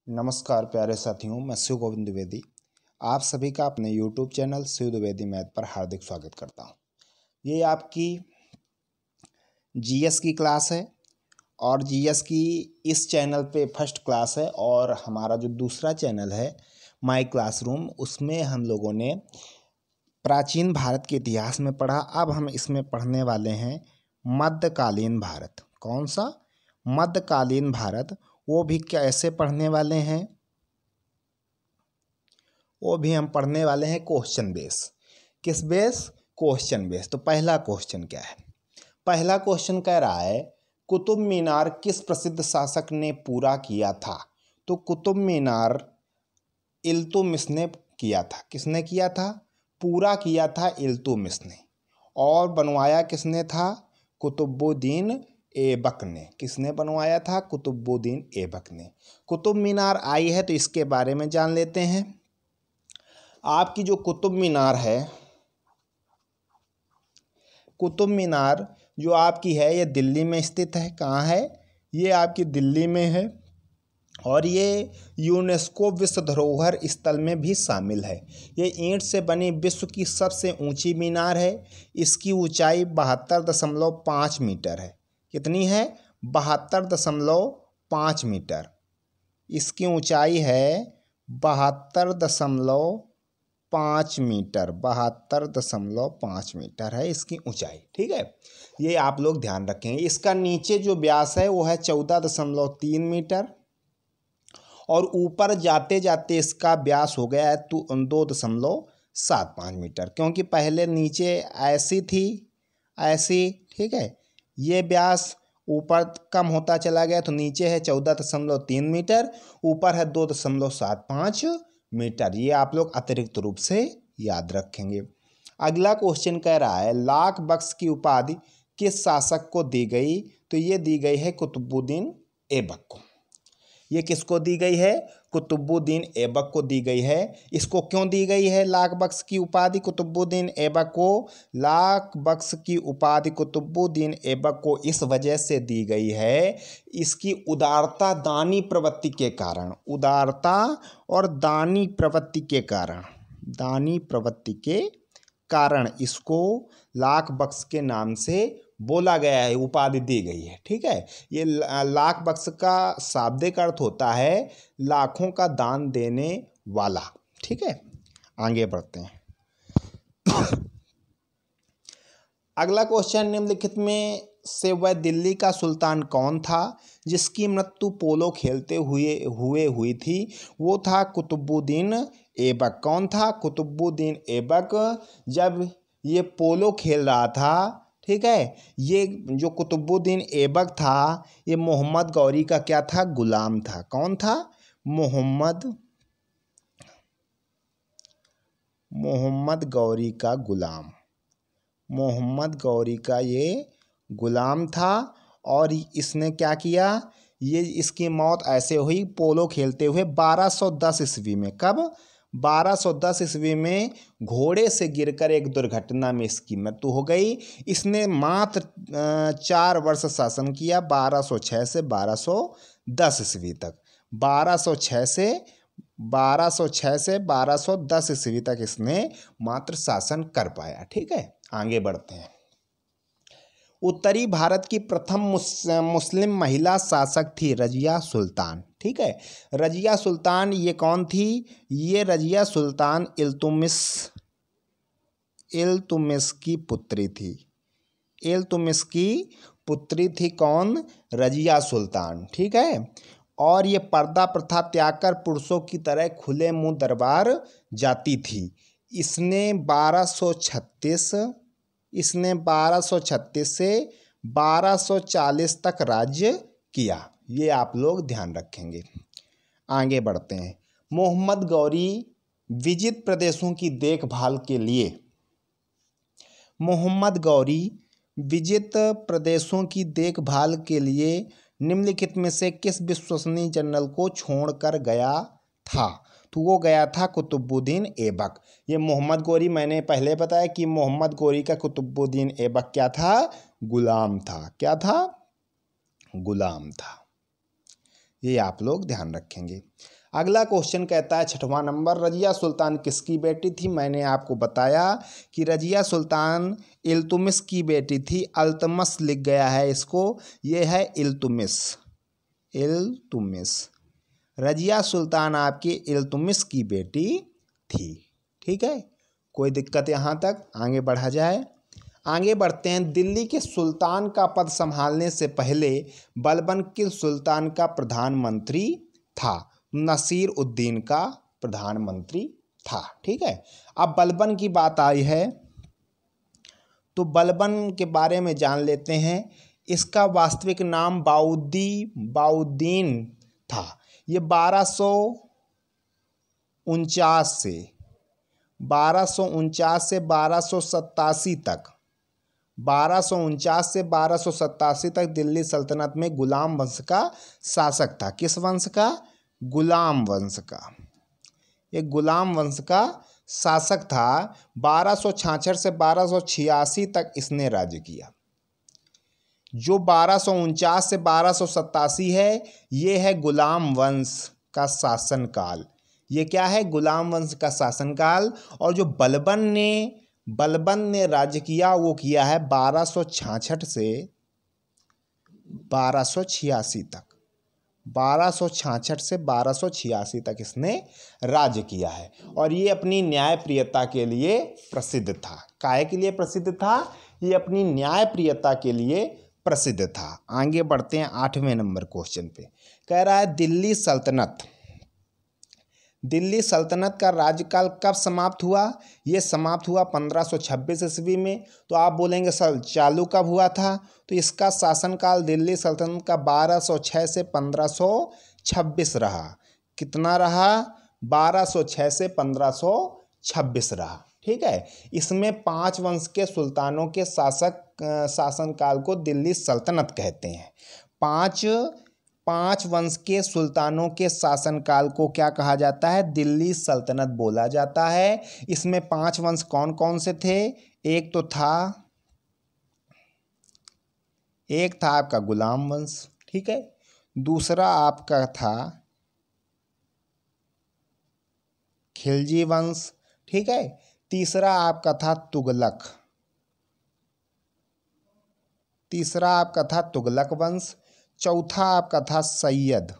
नमस्कार प्यारे साथियों, मैं शिव गोविंद द्विवेदी आप सभी का अपने YouTube channel Shiv Dwivedi math पर हार्दिक स्वागत करता हूं। ये आपकी जीएस की क्लास है और जीएस की इस चैनल पे फर्स्ट क्लास है और हमारा जो दूसरा चैनल है माय क्लासरूम, उसमें हम लोगों ने प्राचीन भारत के इतिहास में पढ़ा। अब हम इसमें पढ़ने वाले हैं मध्यकालीन भारत। कौन सा? मध्यकालीन भारत। वो भी कैसे पढ़ने वाले हैं? वो भी हम पढ़ने वाले हैं क्वेश्चन बेस। किस बेस? Question base. तो पहला क्वेश्चन क्या है? पहला क्वेश्चन कह रहा है कुतुब मीनार किस प्रसिद्ध शासक ने पूरा किया था? तो कुतुब मीनार इल्तुतमिश ने किया था। किसने किया था? पूरा किया था इल्तुतमिश ने। और बनवाया किसने था? कुतुबुद्दीन ऐबक ने। किसने बनवाया था? कुतुबुद्दीन ऐबक ने। कुतुब मीनार आई है तो इसके बारे में जान लेते हैं। आपकी जो कुतुब मीनार है, कुतुब मीनार जो आपकी है ये दिल्ली में स्थित है। कहाँ है? ये आपकी दिल्ली में है और ये यूनेस्को विश्व धरोहर स्थल में भी शामिल है। ये ईंट से बनी विश्व की सबसे ऊंची मीनार है। इसकी ऊंचाई 72.5 मीटर है। कितनी है? 72.5 मीटर। इसकी ऊंचाई है 72.5 मीटर। 72.5 मीटर है इसकी ऊंचाई। ठीक है, ये आप लोग ध्यान रखेंगे। इसका नीचे जो व्यास है वो है 14.3 मीटर और ऊपर जाते जाते इसका व्यास हो गया है 2.75 मीटर, क्योंकि पहले नीचे ऐसी थी, ऐसी। ठीक है, ये व्यास ऊपर कम होता चला गया तो नीचे है 14.3 मीटर, ऊपर है 2.75 मीटर। ये आप लोग अतिरिक्त रूप से याद रखेंगे। अगला क्वेश्चन कह रहा है लाख बख्श की उपाधि किस शासक को दी गई? तो ये दी गई है कुतुबुद्दीन ऐबक को। ये किसको दी गई है? कुतुबुद्दीन ऐबक को दी गई है। इसको क्यों दी गई है लाख बख्श की उपाधि कुतुबुद्दीन ऐबक को? लाख बख्श की उपाधि कुतुबुद्दीन ऐबक को इस वजह से दी गई है, इसकी उदारता दानी प्रवृत्ति के कारण। उदारता और दानी प्रवृत्ति के कारण, दानी प्रवृत्ति के कारण इसको लाख बख्श के नाम से बोला गया है, उपाधि दी गई है। ठीक है, ये लाख बख्श का शाब्दिक अर्थ होता है लाखों का दान देने वाला। ठीक है, आगे बढ़ते हैं। अगला क्वेश्चन निम्नलिखित में से वह दिल्ली का सुल्तान कौन था जिसकी मृत्यु पोलो खेलते हुई थी? वो था कुतुबुद्दीन ऐबक। कौन था? कुतुबुद्दीन ऐबक। जब ये पोलो खेल रहा था, ठीक है, ये जो कुतुबुद्दीन ऐबक था ये मोहम्मद गौरी का क्या था? गुलाम था। कौन था? मोहम्मद गौरी का गुलाम। मोहम्मद गौरी का ये गुलाम था। और इसने क्या किया? ये इसकी मौत ऐसे हुई पोलो खेलते हुए 1210 ईस्वी में। कब? 1210 ईस्वी में घोड़े से गिरकर एक दुर्घटना में इसकी मृत्यु हो गई। इसने मात्र 4 वर्ष शासन किया, 1206 से 1210 ईस्वी तक। 1206 से 1210 ईस्वी तक इसने मात्र शासन कर पाया। ठीक है, आगे बढ़ते हैं। उत्तरी भारत की प्रथम मुस्लिम महिला शासक थी रजिया सुल्तान। ठीक है, रजिया सुल्तान ये कौन थी? ये रजिया सुल्तान इल्तुतमिश की पुत्री थी। इल्तुतमिश की पुत्री थी कौन? रजिया सुल्तान। ठीक है, और ये पर्दा प्रथा त्याग कर पुरुषों की तरह खुले मुंह दरबार जाती थी। इसने 1236 से 1240 तक राज्य किया। ये आप लोग ध्यान रखेंगे। आगे बढ़ते हैं। मोहम्मद गौरी विजित प्रदेशों की देखभाल के लिए, मोहम्मद गौरी विजित प्रदेशों की देखभाल के लिए निम्नलिखित में से किस विश्वसनीय जनरल को छोड़कर गया था? तो वो गया था कुतुबुद्दीन ऐबक। ये मोहम्मद गौरी, मैंने पहले बताया कि मोहम्मद गौरी का कुतुबुद्दीन ऐबक क्या था? गुलाम था। क्या था? गुलाम था। ये आप लोग ध्यान रखेंगे। अगला क्वेश्चन कहता है 6वां नंबर, रजिया सुल्तान किसकी बेटी थी? मैंने आपको बताया कि रजिया सुल्तान इल्तुमिश की बेटी थी। अल्तमस लिख गया है इसको, ये है इल्तुमिश। इल्तुमिश, रजिया सुल्तान आपकी इल्तुमिश की बेटी थी। ठीक है, कोई दिक्कत यहाँ तक? आगे बढ़ा जाए। आगे बढ़ते हैं। दिल्ली के सुल्तान का पद संभालने से पहले बलबन किस सुल्तान का प्रधानमंत्री था? नसीर उद्दीन का प्रधानमंत्री था। ठीक है, अब बलबन की बात आई है तो बलबन के बारे में जान लेते हैं। इसका वास्तविक नाम बाउद्दीन था। ये 1249 से 1287 तक 1249 से 1287 तक दिल्ली सल्तनत में गुलाम वंश का शासक था। किस वंश का? गुलाम वंश का। एक गुलाम वंश का शासक था। 1266 से 1286 तक इसने राज्य किया। जो 1249 से 1287 है, ये है गुलाम वंश का शासनकाल। ये क्या है? गुलाम वंश का शासनकाल। और जो बलबन ने राज्य किया वो किया है 1266 से 1286 तक। 1266 से 1286 तक इसने राज्य किया है। और ये अपनी न्यायप्रियता के लिए प्रसिद्ध था। काहे के लिए प्रसिद्ध था? ये अपनी न्यायप्रियता के लिए प्रसिद्ध था। आगे बढ़ते हैं 8वें नंबर क्वेश्चन पे। कह रहा है दिल्ली सल्तनत का राज्यकाल कब समाप्त हुआ? ये समाप्त हुआ 1526 ईस्वी में। तो आप बोलेंगे सर चालू कब हुआ था? तो इसका शासनकाल दिल्ली सल्तनत का 1206 से 1526 रहा। कितना रहा? 1206 से 1526 रहा। ठीक है, इसमें 5 वंश के सुल्तानों के शासनकाल को दिल्ली सल्तनत कहते हैं। पांच वंश के सुल्तानों के शासनकाल को क्या कहा जाता है? दिल्ली सल्तनत बोला जाता है। इसमें 5 वंश कौन कौन से थे? एक था आपका गुलाम वंश। ठीक है, दूसरा आपका था खिलजी वंश। ठीक है, तीसरा आपका था तुगलक वंश। चौथा आपका था सैयद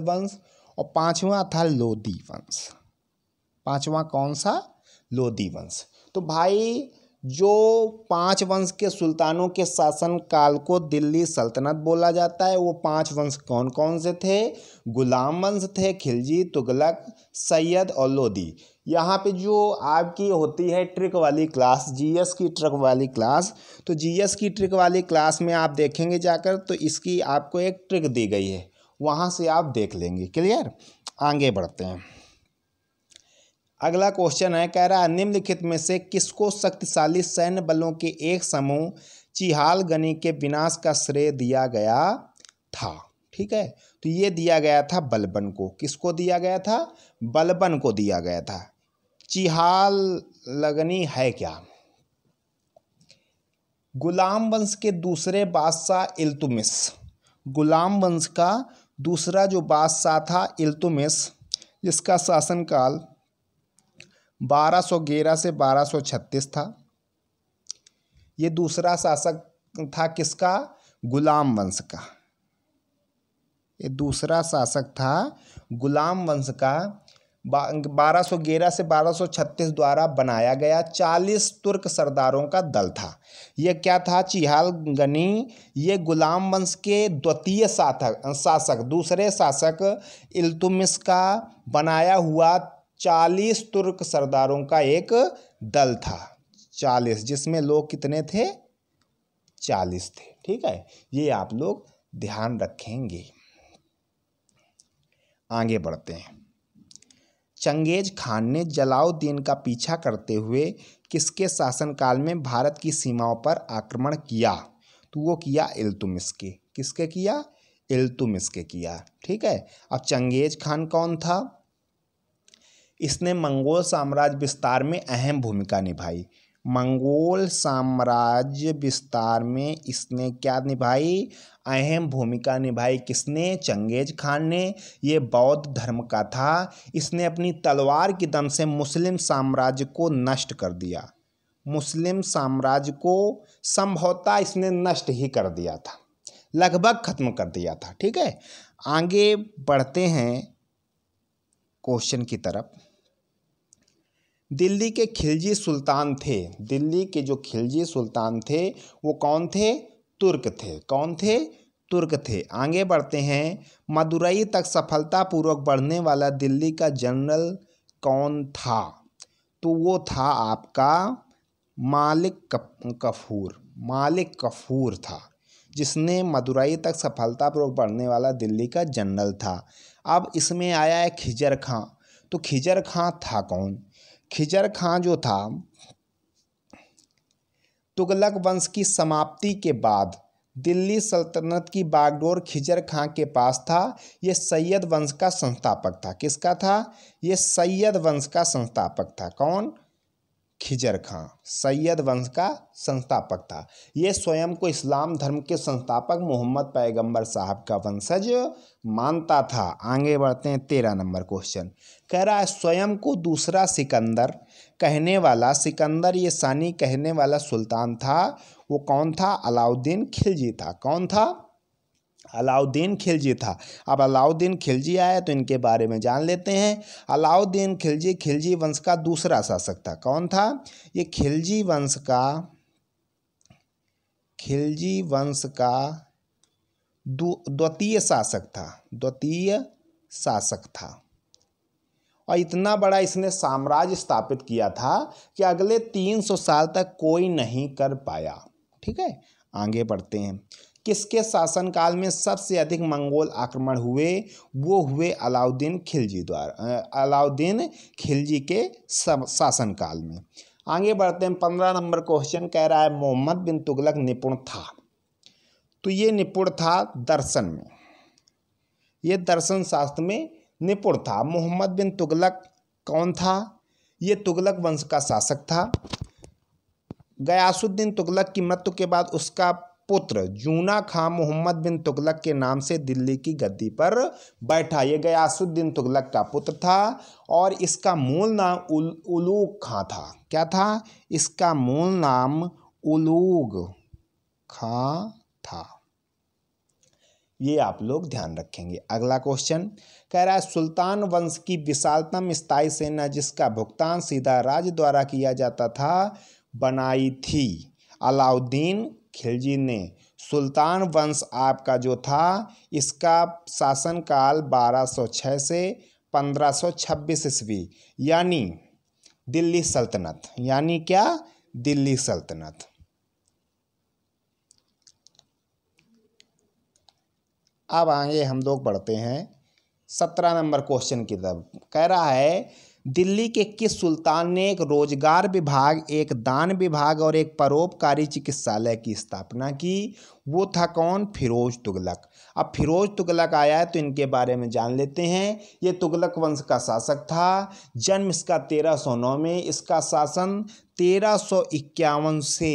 वंश। और 5वां था लोदी वंश। 5वां कौन सा? लोदी वंश। तो भाई जो 5 वंश के सुल्तानों के शासन काल को दिल्ली सल्तनत बोला जाता है, वो 5 वंश कौन कौन से थे? गुलाम वंश थे, खिलजी, तुगलक, सैयद और लोदी। यहाँ पे जो आपकी होती है ट्रिक वाली क्लास, जीएस की ट्रिक वाली क्लास, तो जीएस की ट्रिक वाली क्लास में आप देखेंगे जाकर तो इसकी आपको एक ट्रिक दी गई है, वहाँ से आप देख लेंगे। क्लियर? आगे बढ़ते हैं। अगला क्वेश्चन है, कह रहा है निम्नलिखित में से किसको शक्तिशाली सैन्य बलों के एक समूह चिहालगनी के विनाश का श्रेय दिया गया था? ठीक है, तो ये दिया गया था बलबन को। किसको दिया गया था? बलबन को दिया गया था। चिहालगनी है क्या? गुलाम वंश के दूसरे बादशाह इल्तुमिश, गुलाम वंश का दूसरा जो बादशाह था इल्तुमिश, जिसका शासनकाल 1211 से 1236 था। ये दूसरा शासक था किसका? गुलाम वंश का। ये दूसरा शासक था गुलाम वंश का। 1211 से 1236 द्वारा बनाया गया 40 तुर्क सरदारों का दल था। ये क्या था? चिहालगनी। ये गुलाम वंश के द्वितीय शासक दूसरे शासक इल्तुमिश का बनाया हुआ 40 तुर्क सरदारों का एक दल था। 40, जिसमें लोग कितने थे? 40 थे। ठीक है, ये आप लोग ध्यान रखेंगे। आगे बढ़ते हैं। चंगेज खान ने जलाउद्दीन का पीछा करते हुए किसके शासनकाल में भारत की सीमाओं पर आक्रमण किया? तो वो किया इल्तुमिश के। किसके किया? इल्तुमिश के किया। ठीक है, अब चंगेज खान कौन था? इसने मंगोल साम्राज्य विस्तार में अहम भूमिका निभाई। मंगोल साम्राज्य विस्तार में इसने क्या निभाई, अहम भूमिका निभाई। किसने, चंगेज खान ने। ये बौद्ध धर्म का था। इसने अपनी तलवार की दम से मुस्लिम साम्राज्य को नष्ट कर दिया। मुस्लिम साम्राज्य को संभवतः इसने नष्ट ही कर दिया था, लगभग खत्म कर दिया था। ठीक है, आगे बढ़ते हैं क्वेश्चन की तरफ। दिल्ली के खिलजी सुल्तान थे, दिल्ली के जो खिलजी सुल्तान थे वो कौन थे, तुर्क थे। कौन थे, तुर्क थे। आगे बढ़ते हैं। मदुरई तक सफलतापूर्वक बढ़ने वाला दिल्ली का जनरल कौन था, तो वो था आपका मालिक कफूर। मालिक कफूर था जिसने मदुरई तक सफलतापूर्वक बढ़ने वाला दिल्ली का जनरल था। अब इसमें आया है खिजर खां, तो खिजर खां था कौन, खिजर खां जो था तुगलक वंश की समाप्ति के बाद दिल्ली सल्तनत की बागडोर खिजर खां के पास था। ये सैयद वंश का संस्थापक था। किसका था, ये सैयद वंश का संस्थापक था। कौन, खिजर खां सैयद वंश का संस्थापक था। ये स्वयं को इस्लाम धर्म के संस्थापक मोहम्मद पैगंबर साहब का वंशज मानता था। आगे बढ़ते हैं 13 नंबर क्वेश्चन। कह रहा है स्वयं को दूसरा सिकंदर कहने वाला, सिकंदर ये सानी कहने वाला सुल्तान था, वो कौन था, अलाउद्दीन खिलजी था। कौन था, अलाउद्दीन खिलजी था। अब अलाउद्दीन खिलजी आया तो इनके बारे में जान लेते हैं। अलाउद्दीन खिलजी खिलजी वंश का दूसरा शासक था। कौन था, ये खिलजी वंश का द्वितीय शासक था। द्वितीय शासक था और इतना बड़ा इसने साम्राज्य स्थापित किया था कि अगले 300 साल तक कोई नहीं कर पाया। ठीक है, आगे बढ़ते हैं। किसके शासनकाल में सबसे अधिक मंगोल आक्रमण हुए, वो हुए अलाउद्दीन खिलजी द्वारा, अलाउद्दीन खिलजी के शासनकाल में। आगे बढ़ते हैं 15 नंबर क्वेश्चन। कह रहा है मोहम्मद बिन तुगलक निपुण था, तो ये निपुण था दर्शन में, ये दर्शन शास्त्र में निपुण था। मोहम्मद बिन तुगलक कौन था, ये तुगलक वंश का शासक था। गयासुद्दीन तुगलक की मृत्यु के बाद उसका पुत्र जूना खां मोहम्मद बिन तुगलक के नाम से दिल्ली की गद्दी पर बैठा। ये गयासुद्दीन तुगलक का पुत्र था और इसका मूल नाम उलूग खां था। क्या था, इसका मूल नाम उलूग खां था। ये आप लोग ध्यान रखेंगे। अगला क्वेश्चन कह रहा है सुल्तान वंश की विशालतम स्थायी सेना जिसका भुगतान सीधा राज्य द्वारा किया जाता था बनाई थी अलाउद्दीन खिलजी ने। सुल्तान वंश आपका जो था इसका शासनकाल 1206 से 1526 ईस्वी, यानी दिल्ली सल्तनत, यानी क्या, दिल्ली सल्तनत। अब आगे हम लोग बढ़ते हैं 17 नंबर क्वेश्चन की तरफ। कह रहा है दिल्ली के किस सुल्तान ने एक रोजगार विभाग, एक दान विभाग और एक परोपकारी चिकित्सालय की स्थापना की, वो था कौन, फिरोज तुगलक। अब फिरोज तुगलक आया है तो इनके बारे में जान लेते हैं। ये तुगलक वंश का शासक था। जन्म इसका 1309 में, इसका शासन 1351 से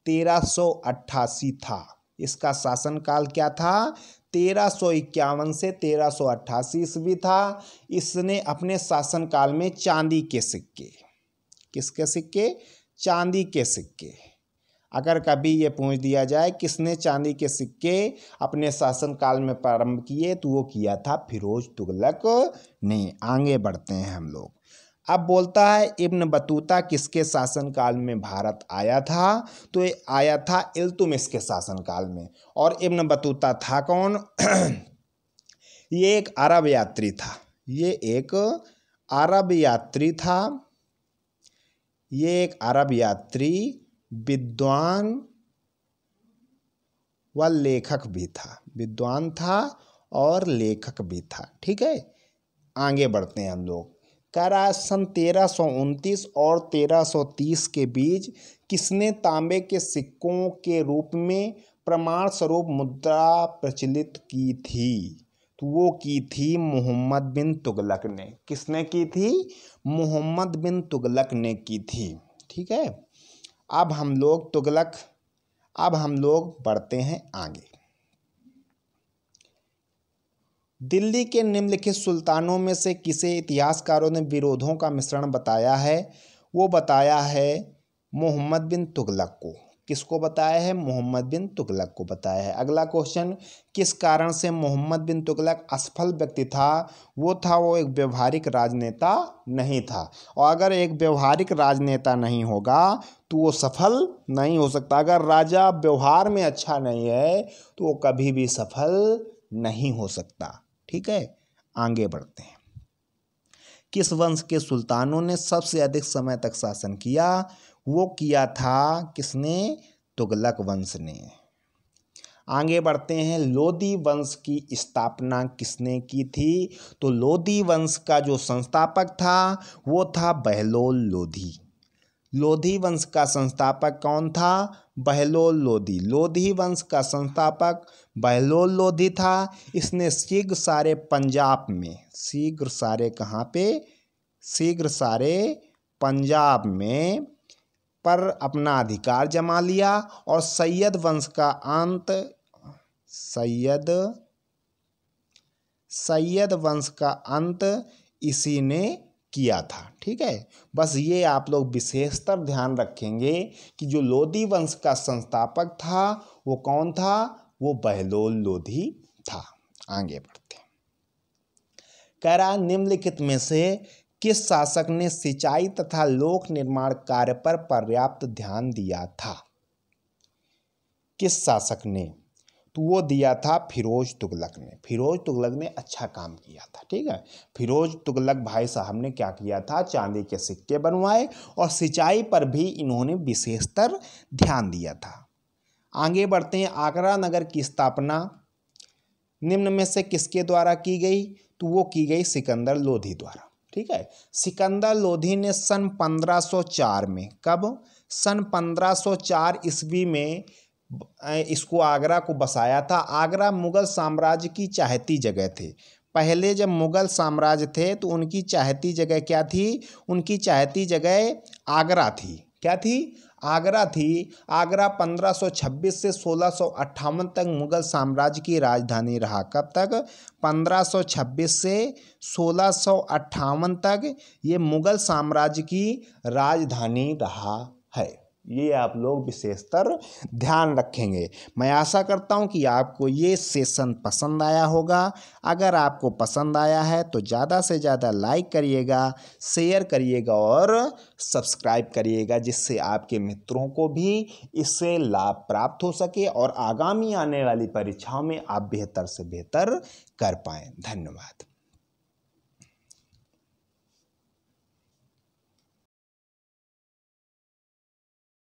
1388 था। इसका शासनकाल क्या था, 1351 से 1388 ईस्वी था। इसने अपने शासनकाल में चांदी के सिक्के, किसके सिक्के, चांदी के सिक्के, अगर कभी ये पूछ दिया जाए किसने चांदी के सिक्के अपने शासनकाल में प्रारंभ किए, तो वो किया था फिरोज तुगलक ने। आगे बढ़ते हैं हम लोग। अब बोलता है इब्न बतूता किसके शासनकाल में भारत आया था, तो ये आया था इल्तुतमिश के शासनकाल में। और इब्न बतूता था कौन ये एक अरब यात्री था, ये एक अरब यात्री था। ये एक अरब यात्री, विद्वान व लेखक भी था, विद्वान था और लेखक भी था। ठीक है, आगे बढ़ते हैं हम लोग। कह रहा है सन 1329 और 1330 के बीच किसने तांबे के सिक्कों के रूप में प्रमाण स्वरूप मुद्रा प्रचलित की थी, तो वो की थी मोहम्मद बिन तुगलक ने। किसने की थी, मोहम्मद बिन तुगलक ने की थी। ठीक है, अब हम लोग बढ़ते हैं आगे। दिल्ली के निम्नलिखित सुल्तानों में से किसे इतिहासकारों ने विरोधों का मिश्रण बताया है? वो बताया है मोहम्मद बिन तुगलक को। किसको बताया है? मोहम्मद बिन तुगलक को बताया है। अगला क्वेश्चन, किस कारण से मोहम्मद बिन तुगलक असफल व्यक्ति था? वो एक व्यवहारिक राजनेता नहीं था, और अगर एक व्यवहारिक राजनेता नहीं होगा तो वो सफल नहीं हो सकता। अगर राजा व्यवहार में अच्छा नहीं है तो वो कभी भी सफल नहीं हो सकता। ठीक है, आगे बढ़ते हैं। किस वंश के सुल्तानों ने सबसे अधिक समय तक शासन किया? वो किया था किसने? तुगलक वंश ने। आगे बढ़ते हैं। लोदी वंश की स्थापना किसने की थी? तो लोदी वंश का जो संस्थापक था वो था बहलोल लोधी। लोधी वंश का संस्थापक कौन था? बहलोल लोधी। लोधी वंश का संस्थापक बहलोल लोधी था। इसने शीघ्र सारे पंजाब में, शीघ्र सारे कहाँ पे? शीघ्र सारे पंजाब में पर अपना अधिकार जमा लिया, और सैयद वंश का अंत, सैयद वंश का अंत इसी ने किया था। ठीक है, बस ये आप लोग विशेषतर ध्यान रखेंगे कि जो लोधी वंश का संस्थापक था वो कौन था? वो बहलोल लोधी था। आगे बढ़ते हैं। कह रहा निम्नलिखित में से किस शासक ने सिंचाई तथा लोक निर्माण कार्य पर पर्याप्त ध्यान दिया था? किस शासक ने? तो वो दिया था फिरोज तुगलक ने। फिरोज तुगलक ने अच्छा काम किया था। ठीक है, फिरोज तुगलक भाई साहब ने क्या किया था? चांदी के सिक्के बनवाए, और सिंचाई पर भी इन्होंने विशेषतर ध्यान दिया था। आगे बढ़ते हैं। आगरा नगर की स्थापना निम्न में से किसके द्वारा की गई? तो वो की गई सिकंदर लोधी द्वारा। ठीक है, सिकंदर लोधी ने सन 1504 में, कब? सन 1504 ईस्वी में इसको आगरा को बसाया था। आगरा मुगल साम्राज्य की चहेती जगह थे। पहले जब मुगल साम्राज्य थे तो उनकी चहेती जगह क्या थी? उनकी चहेती जगह आगरा थी। क्या थी? आगरा थी। आगरा 1526 से 1658 तक मुगल साम्राज्य की राजधानी रहा। कब तक? 1526 से 1658 तक ये मुगल साम्राज्य की राजधानी रहा है। ये आप लोग विशेषतर ध्यान रखेंगे। मैं आशा करता हूँ कि आपको ये सेशन पसंद आया होगा। अगर आपको पसंद आया है तो ज़्यादा से ज़्यादा लाइक करिएगा, शेयर करिएगा और सब्सक्राइब करिएगा, जिससे आपके मित्रों को भी इससे लाभ प्राप्त हो सके और आगामी आने वाली परीक्षाओं में आप बेहतर से बेहतर कर पाएँ। धन्यवाद।